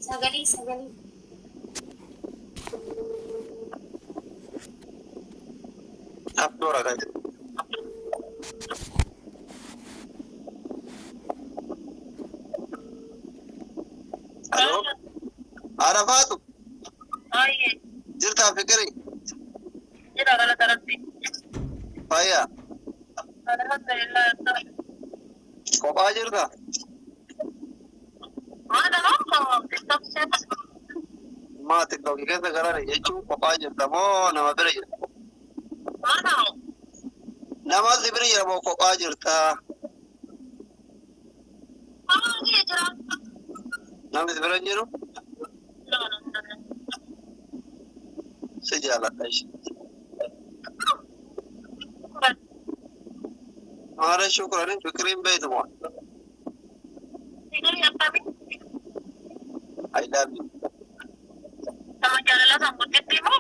Sagali, sagali. Abdul Raga. Halo. Arafatu. Ay, Jirta fikri. jira kala tarabbi. Faya. Alhamdulillah. Kopaa jirta. Mana no? TikTok set. Ma TikTok keessa garare jechuun kophaa jirta moo nama bira jirta? Mana? Nama si bira jira moo kophaa jirta? Ah, ni jira. Namni si bira hin jiru? No, no, no. Si jaaladha ishee. Maara shukrani fikriin beeytu moo? Sigari apa ni? I love you. Sama jalala sama kiti mo.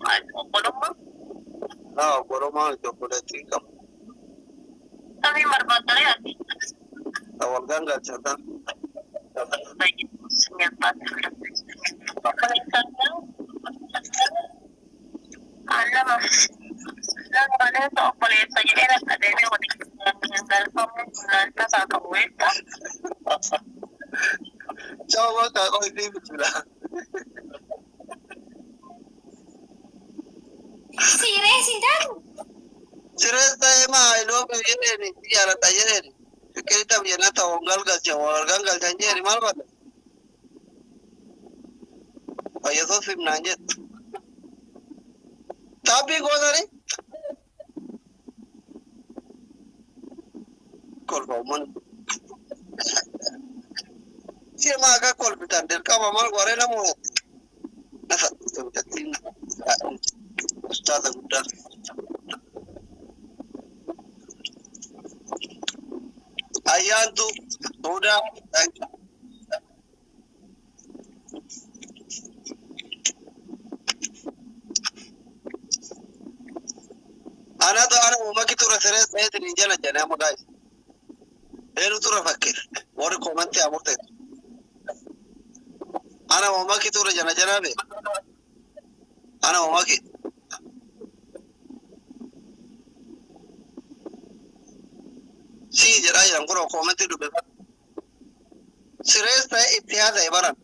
Ay, kolong mo. Naa goromaa chocolate kam. Kami marbata yan. Tawal ganga chata. Baik, senyapat. Pagkalitan niya. Alam mo. Lang ba na ito? Pagkalitan niya. Era ka din yung meninggal pa mo. Nanta kakauwi ka. Chawa ka ko hindi bitula. Serius indan? Serius tayo ma I love you yun eh. Jaalata yun eh. Fikri tam yana tawal galgal chawa galgal chanjeri mal ba? Payaso sim nanjet. Tapi ko na rin. Kolpa man. Siya mga kakolpitan del kama mal gore na mo. Nasa ito jatin. Ustada gudda. Ayan tu udah. Ana to ana umma ki tura seres me tin jana jana mo guys. Enu tura fakir. Wori komante amurte. Ana umma ki tura jana jana be. Ana umma ki. Si jara yang kuro komante du be. Seres ta ittihad ay baran.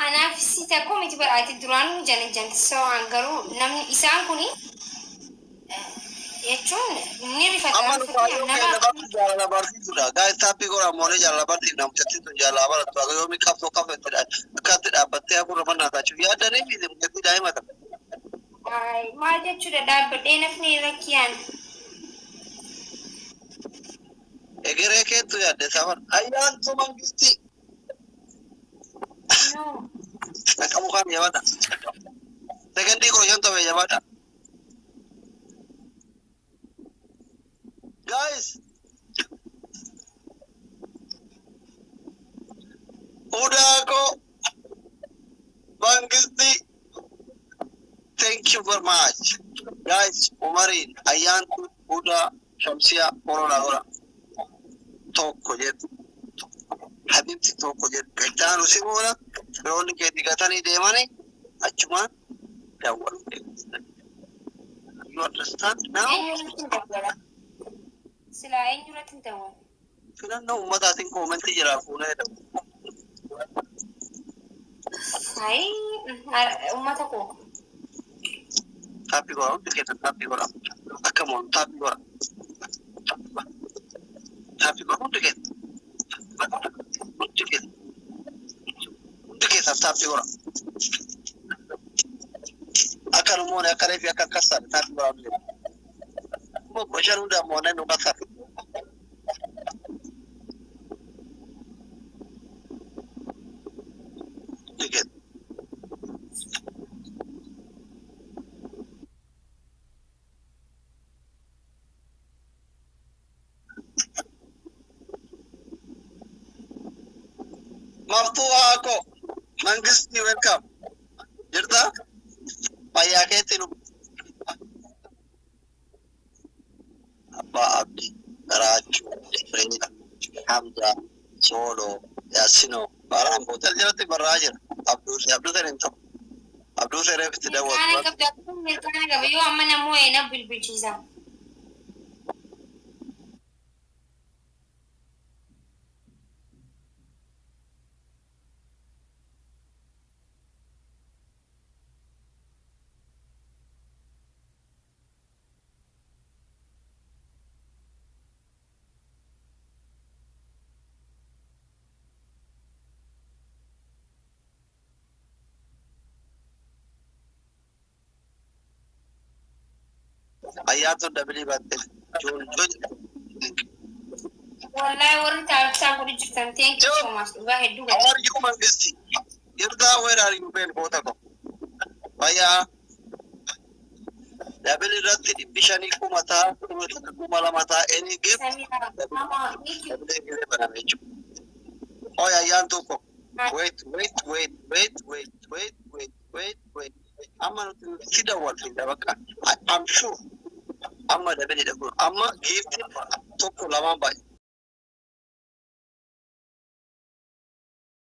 Anaaf si takko miti badhaati duraan janjantisoo garuu namni isaan kuni jechuun ni Amma rifata nu faayoo keenya bakki jaalala barsiisudha. Gaa'is taappii goraa moolee jaalala barsiif namtichi sun jaalala baratu. Akka yoomii qabsoo qabfettudha. Akkatti dhaabbattee hafuura mannaa taachuuf yaadanii fi mukatti daa'imata. maal jechuudha dhaabbadhee nafni rakkiyaan Egeree keettu yaadde safar. Ayyaantu mangistii. Naqabu kan yaabata. Sekendii kudha shan ta'e yaabata. Guys. Udako. Mangisti. Thank you very much. Guys, Umarin, Ayantu, Uda, Shamsia, Corona. Tokko jedhu. Habibti tokko jedhu. Gajjaanu si boona. Firoonni kee digatanii deemanii achumaan daawwalu. You understand now? eenyurratti hin dawwala silaa eenyurratti hin dawwala Filannoo uummataatiin koomentii jira fuunee jedhamu. uummata koo Taappii goraa hundi keessan taappii goraa. Akka moonu taappii goraa. Taappii goraa hundi keessan. Hundi keessan. Hundi keessan taappii goraa. Akka nu moone akka reefi akka akkasaadha taappii goraa hundi keessan. Immoo goshaan hundaa moonee nu baksaadha. Hundi keessan. Maftuuhaa ako mangisti welcome jirta fayyaa keetti nu abbaa abdii garaachuu dhufeenidha. Hamza, Solo, Yasino, Baram, Hotel Jalati Barajan, Abdul Serentum, Abdul Seref to the Mekaanika bitatun mekaanika yoo amma namoo ena bilbilchiisa. Ayato Dabili Batte, June. Wallahi warri taa'aa godhi jirtan thank you so much. Dhugaa hedduu How are you, Mangisti? Yurda, where are you, Ben Botako? Aya Dabili Ratti, Bishani Kumata, Kumalamata, any gift? Oh, yeah, Yantuko. Wait. I'm not see the word in the I'm sure. I'm not a very good. I'm not gifted to Lama by